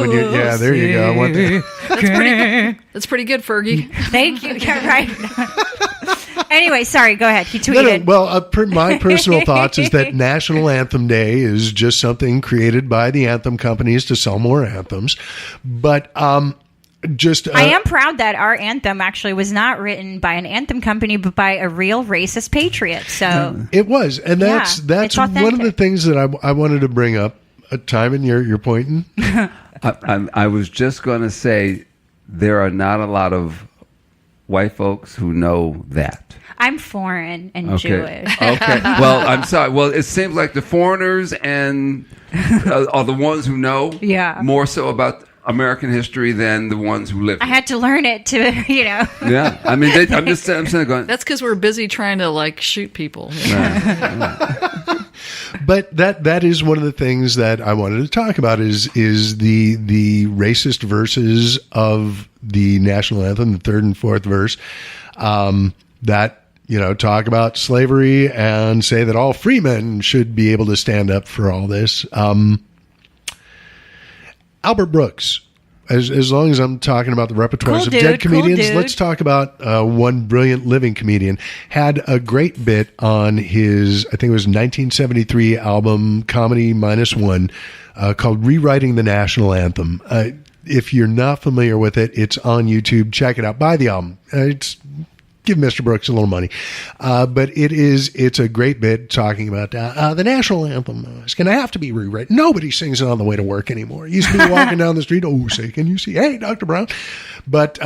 on your. Yeah, there you go. I want that. That's pretty good, Fergie. Thank you. Yeah, right. Anyway, sorry. Go ahead. He tweeted. No, well, my personal thoughts is that National Anthem Day is just something created by the anthem companies to sell more anthems. But I am proud that our anthem actually was not written by an anthem company, but by a real racist patriot. So it was, and that's one of the things that I wanted to bring up. Tymon, you're pointing. I was just going to say there are not a lot of white folks who know that. I'm foreign and Jewish. Okay. Well, I'm sorry. Well, it seems like the foreigners and are the ones who know more so about American history than the ones who live. I had to learn it to, Yeah, I mean, I'm saying, going. That's because we're busy trying to shoot people. But that is one of the things that I wanted to talk about is the racist verses of the national anthem, the third and fourth verse, that talk about slavery and say that all free men should be able to stand up for all this. Albert Brooks, as long as I'm talking about the repertoires of dead comedians, let's talk about one brilliant living comedian. Had a great bit on his, I think it was 1973 album, Comedy Minus One, called Rewriting the National Anthem. If you're not familiar with it, it's on YouTube. Check it out. Buy the album. Give Mr. Brooks a little money. But it's a great bit talking about the national anthem is going to have to be rewritten. Nobody sings it on the way to work anymore. You used to be walking down the street, oh, say, can you see? Hey, Dr. Brown. But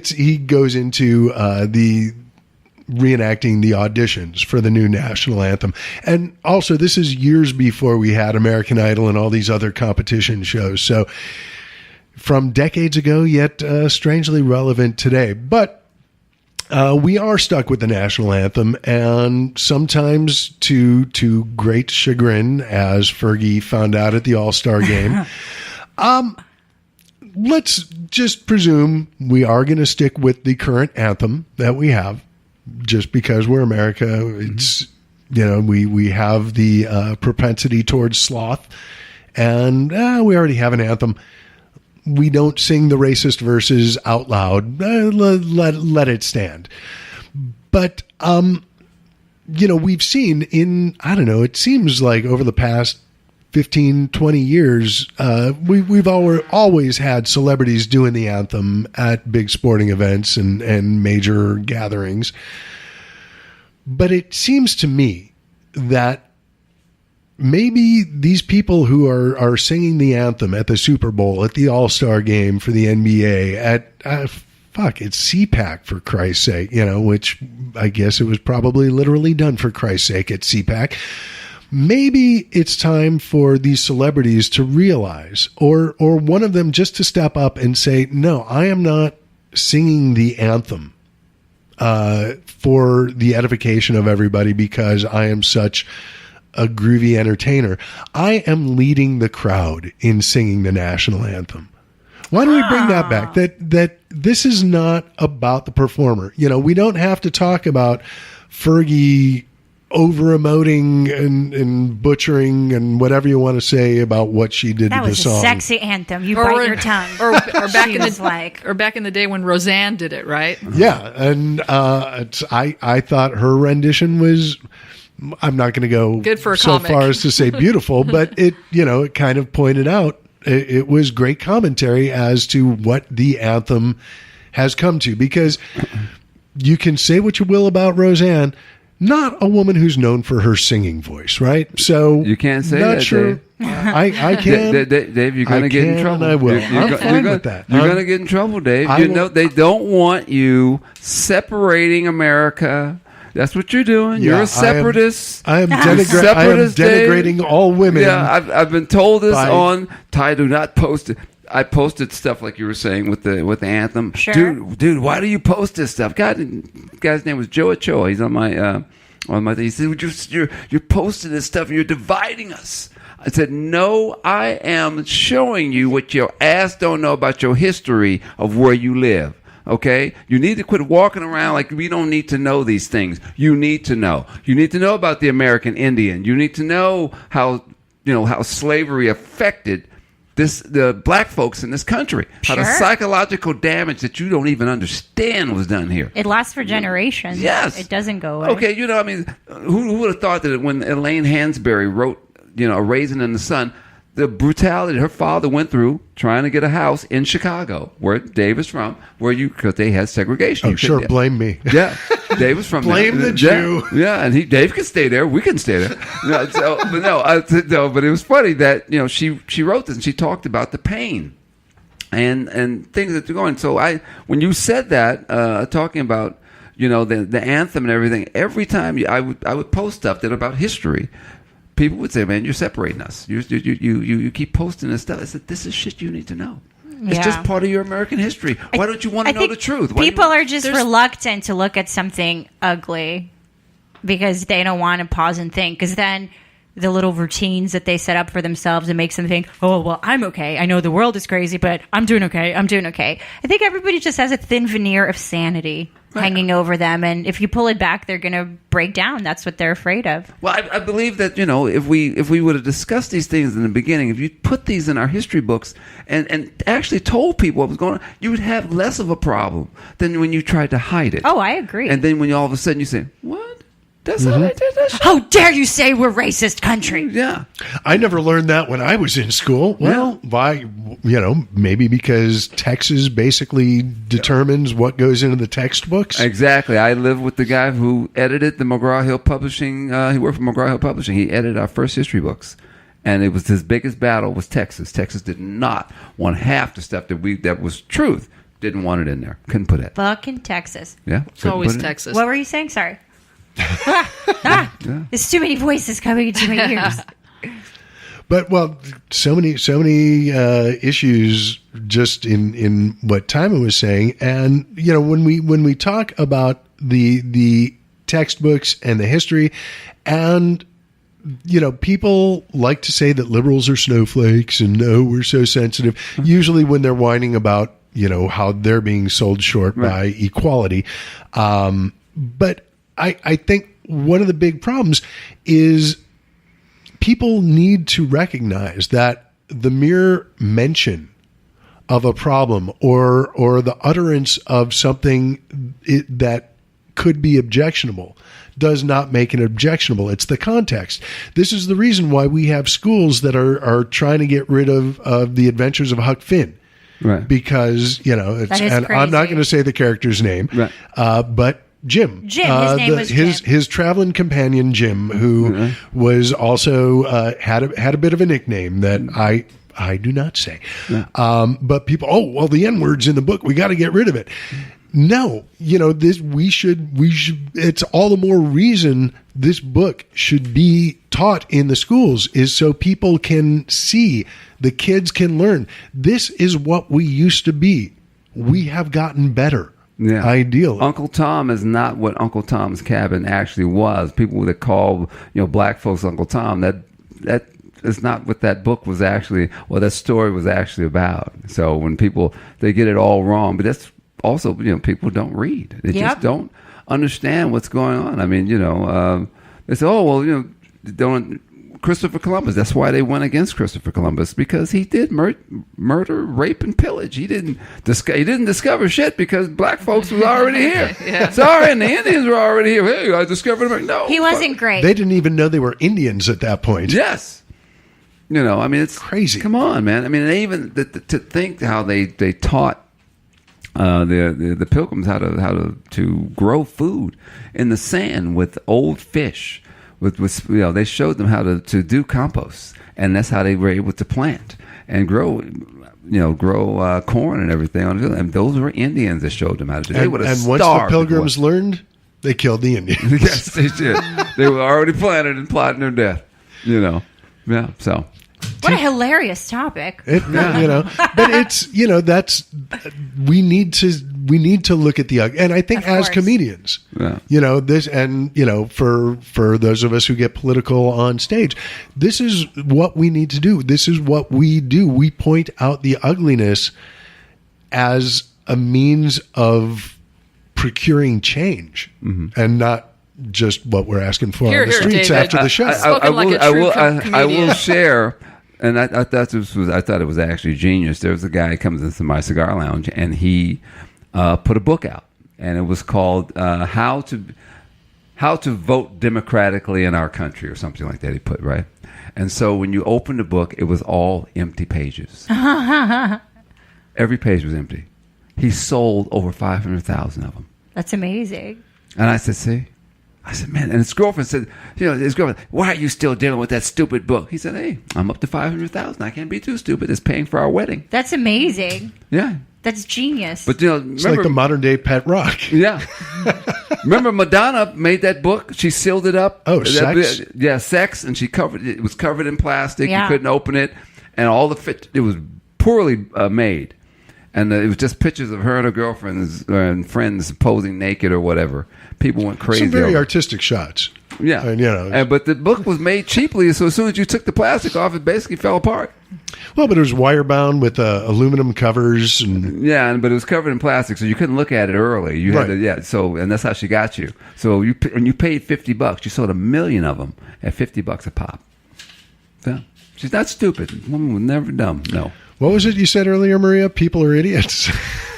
he goes into the reenacting the auditions for the new national anthem. And also, this is years before we had American Idol and all these other competition shows. So from decades ago, yet strangely relevant today. But we are stuck with the national anthem, and sometimes to great chagrin, as Fergie found out at the All-Star game. Let's just presume we are going to stick with the current anthem that we have, just because we're America. It's we have the propensity towards sloth, and we already have an anthem. We don't sing the racist verses out loud. Let it stand. But, we've seen it seems like over the past 15, 20 years, we've always had celebrities doing the anthem at big sporting events and major gatherings. But it seems to me that maybe these people who are singing the anthem at the Super Bowl, at the All-Star game for the NBA, at it's CPAC, for Christ's sake, which I guess it was probably literally done for Christ's sake at CPAC. Maybe it's time for these celebrities to realize, or one of them just to step up and say, no, I am not singing the anthem for the edification of everybody because I am such a groovy entertainer. I am leading the crowd in singing the national anthem. Why don't we bring that back? That this is not about the performer. We don't have to talk about Fergie over-emoting and butchering and whatever you want to say about what she did to the song. That was a sexy anthem. You bite your tongue. Or back in the day when Roseanne did it, right? Yeah, and I thought her rendition was, I'm not going to go good for a so comic. Far as to say beautiful, but it kind of pointed out it was great commentary as to what the anthem has come to. Because you can say what you will about Roseanne, not a woman who's known for her singing voice, right? So you can't say not that, sure. Dave. I can. Dave, you're going to get in trouble. I will. I'm fine with that. You're going to get in trouble, Dave. They don't want you separating America. That's what you're doing. Yeah, you're a separatist. I am denigrating all women. Yeah, I've been told this on Ty. Do not post it. I posted stuff like you were saying with the anthem. Sure. Dude, why do you post this stuff? Guy's name was Joe Ochoa. He's on my thing. He said, you're posting this stuff and you're dividing us. I said, no, I am showing you what your ass don't know about your history of where you live. Okay? You need to quit walking around like we don't need to know these things. You need to know. You need to know about the American Indian. You need to know how slavery affected the black folks in this country. How the Sure. psychological damage that you don't even understand was done here. It lasts for generations. Yes. It doesn't go away. Okay, you know, I mean, who would have thought that when Elaine Hansberry wrote, A Raisin in the Sun, the brutality her father went through trying to get a house in Chicago, where Dave is from, because they had segregation. Oh, sure, blame me. Yeah, Dave was from Blame there. the Jew. Yeah, and Dave could stay there. We can stay there. But it was funny that she wrote this and she talked about the pain and things that are going. So when you said that, talking about the anthem and everything, every time I would post stuff that about history. People would say, "Man, you're separating us. You keep posting this stuff." I said, "This is shit you need to know. It's just part of your American history. Why don't you want to know the truth?" People are just reluctant to look at something ugly because they don't want to pause and think. Because then the little routines that they set up for themselves, it makes them think, "Oh, well, I'm okay. I know the world is crazy, but I'm doing okay. I'm doing okay." I think everybody just has a thin veneer of sanity hanging over them, and if you pull it back, they're going to break down. That's what they're afraid of. Well, I believe that if we would have discussed these things in the beginning, if you put these in our history books and actually told people what was going on, you would have less of a problem than when you tried to hide it. Oh, I agree. And then when all of a sudden you say, "What? That's how they did that shit?" How dare you say we're racist country? Yeah. I never learned that when I was in school. Well, why? Maybe because Texas basically determines what goes into the textbooks. Exactly. I lived with the guy who edited the McGraw-Hill Publishing. He worked for McGraw-Hill Publishing. He edited our first history books. And it was his biggest battle was Texas. Texas did not want half the stuff that was truth. Didn't want it in there. Couldn't put it. Fucking Texas. Yeah. It's always Texas. What were you saying? Sorry. There's too many voices coming into my ears. But so many issues just in what Tymon was saying, and when we talk about the textbooks and the history, and people like to say that liberals are snowflakes and we're so sensitive. Usually when they're whining about how they're being sold short by equality, but I think one of the big problems is people need to recognize that the mere mention of a problem or the utterance of something that could be objectionable does not make it objectionable. It's the context. This is the reason why we have schools that are trying to get rid of the Adventures of Huck Finn. Right. Because, it's, and I'm not going to say the character's name, but Jim. His name was Jim. His traveling companion, Jim, who was also had a bit of a nickname that I do not say. But people, the N-word's in the book. We got to get rid of it. No, we should. It's all the more reason this book should be taught in the schools, is so people can see, the kids can learn. This is what we used to be. We have gotten better. Yeah. Ideally. Uncle Tom is not what Uncle Tom's Cabin actually was. People that call black folks Uncle Tom, that is not what that book was actually, that story was actually about. So when they get it all wrong, but that's also, people don't read. They just don't understand what's going on. I mean, they say, don't Christopher Columbus. That's why they went against Christopher Columbus, because he did murder, rape, and pillage. He didn't discover shit because black folks was already here. Sorry, and the Indians were already here. Hey, I discovered America. No, he wasn't great. They didn't even know they were Indians at that point. Yes. I mean, it's crazy. Come on, man. I mean, they even to think how they taught the Pilgrims how to grow food in the sand with old fish. They showed them how to do compost, and that's how they were able to plant and grow corn and everything. And those were Indians that showed them how to do it. And once the Pilgrims learned, they killed the Indians. Yes, they did. They were already planted and plotting their death. Yeah. So. What a hilarious topic. But it's, we need to look at the, and I think as comedians, this, and, for those of us who get political on stage, this is what we need to do. This is what we do. We point out the ugliness as a means of procuring change and not just what we're asking for on the streets after the show. I will share. And I thought it was actually genius. There was a guy who comes into my cigar lounge, and he put a book out, and it was called "How to Vote Democratically in Our Country" or something like that. He put right, and so when you opened the book, it was all empty pages. Every page was empty. He sold over 500,000 of them. That's amazing. And I said, "See." I said, man, and his girlfriend said, why are you still dealing with that stupid book? He said, hey, I'm up to 500,000. I can't be too stupid. It's paying for our wedding. That's amazing. Yeah. That's genius. But it's like the modern day pet rock. Yeah. Remember Madonna made that book? She sealed it up. Oh, Sex? Yeah, Sex, and it was covered in plastic. Yeah. You couldn't open it, and it was poorly made. And it was just pictures of her and her girlfriends and friends posing naked or whatever. People went crazy. Some very over. artistic shots. Yeah. And, but the book was made cheaply, so as soon as you took the plastic off, it basically fell apart. Well, but it was wire bound with aluminum covers. And but it was covered in plastic, so you couldn't look at it early. You had to, So, and that's how she got you. So when you paid $50, you sold 1 million of them at $50 a pop. Yeah. She's not stupid. The woman was never dumb. No. What was it you said earlier, Mariya? People are idiots.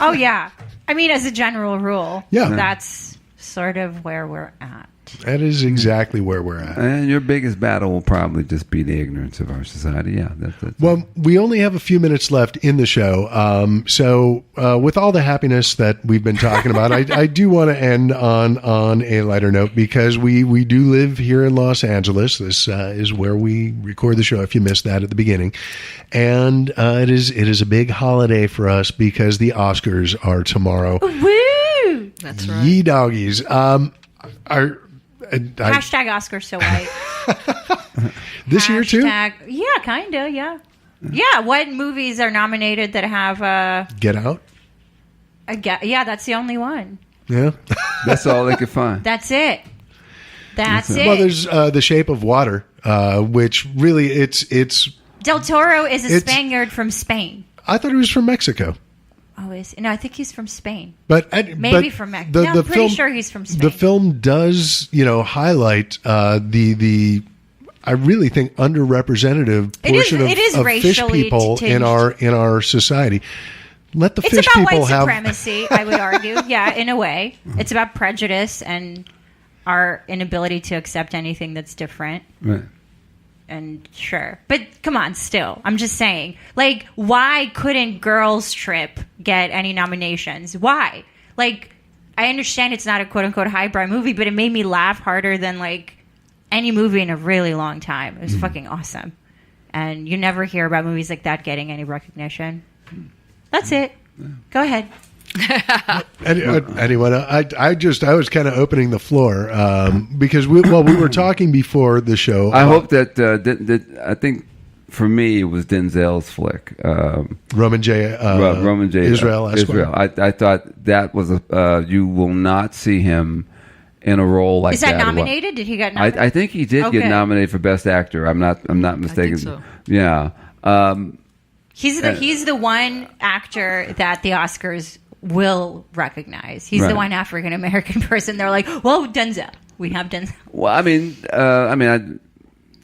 Oh, yeah. I mean, as a general rule, yeah. That's sort of where we're at. That is exactly where we're at. And your biggest battle will probably just be the ignorance of our society. Yeah. Well, we only have a few minutes left in the show. So with all the happiness that we've been talking about, I do want to end on a lighter note because we do live here in Los Angeles. This is where we record the show, if you missed that at the beginning. And it is a big holiday for us because the Oscars are tomorrow. Woo! That's right. Ye doggies. Hashtag Oscars so white. This year too? Yeah, kind of, yeah. Yeah, what movies are nominated that have Get Out? Yeah, that's the only one. Yeah. That's all they could find. That's it. That's it. Well, there's The Shape of Water, which really it's Del Toro is a Spaniard from Spain. I thought he was from Mexico. Oh, no, I think he's from Spain. But maybe from Mexico. I'm pretty sure he's from Spain. The film does, highlight the I really think underrepresented portion of fish people in our society. Let the fish people have. It's about white supremacy, I would argue. Yeah, in a way, it's about prejudice and our inability to accept anything that's different. Right. And sure. But come on, still. I'm just saying. Like, why couldn't Girls Trip get any nominations? Why? Like, I understand it's not a quote-unquote highbrow movie, but it made me laugh harder than, like, any movie in a really long time. It was fucking awesome. And you never hear about movies like that getting any recognition. That's it. Go ahead. Anyway, I was kind of opening the floor because we were talking before the show. I hope that I think for me it was Denzel's flick. Roman J. Israel. I thought that was you will not see him in a role like that. Is that nominated? Did he get nominated? I think he did get nominated for Best Actor. I'm not mistaken. I think so. Yeah. He's the one actor that the Oscars will recognize. He's the one African American person. They're like, well, Denzel. We have Denzel. Well,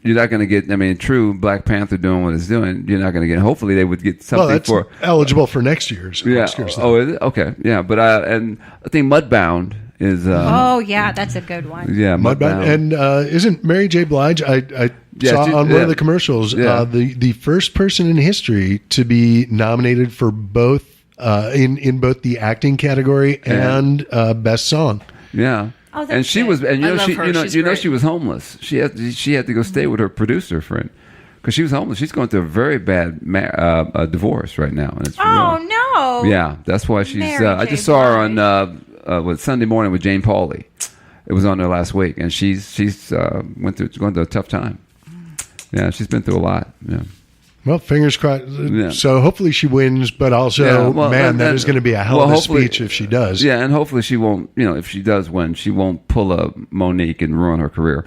you're not going to get. True, Black Panther doing what it's doing. You're not going to get. Hopefully, they would get something for eligible for next year's Oscars. Oh, is it? Okay, yeah. But and I think Mudbound is. That's a good one. Yeah, Mudbound. And isn't Mary J. Blige? I saw on one of the commercials the first person in history to be nominated for both in both the acting category and best song. Yeah. Oh, that's and she good. was, and She's great. she was homeless. She had to go stay with her producer friend because she was homeless. She's going through a very bad divorce right now. And it's no! Yeah, that's why she's. Mary I J. just saw her on Sunday Morning with Jane Pauley. It was on there last week, and she's going through a tough time. Yeah, she's been through a lot. Yeah. Well, fingers crossed. Yeah. So hopefully she wins, but also, that is going to be a hell of a speech if she does. Yeah, and hopefully she won't, if she does win, she won't pull a Monique and ruin her career.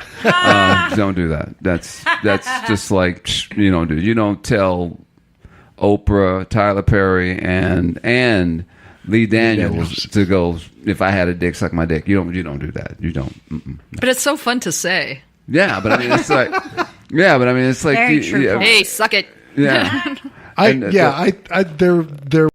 Don't do that. That's just like, you don't tell Oprah, Tyler Perry, and Lee Daniels to go, if I had a dick, suck my dick. You don't do that. You don't. Mm-mm. But it's so fun to say. Yeah, but it's like... Yeah, but it's like... Very true. Hey, suck it. Yeah. There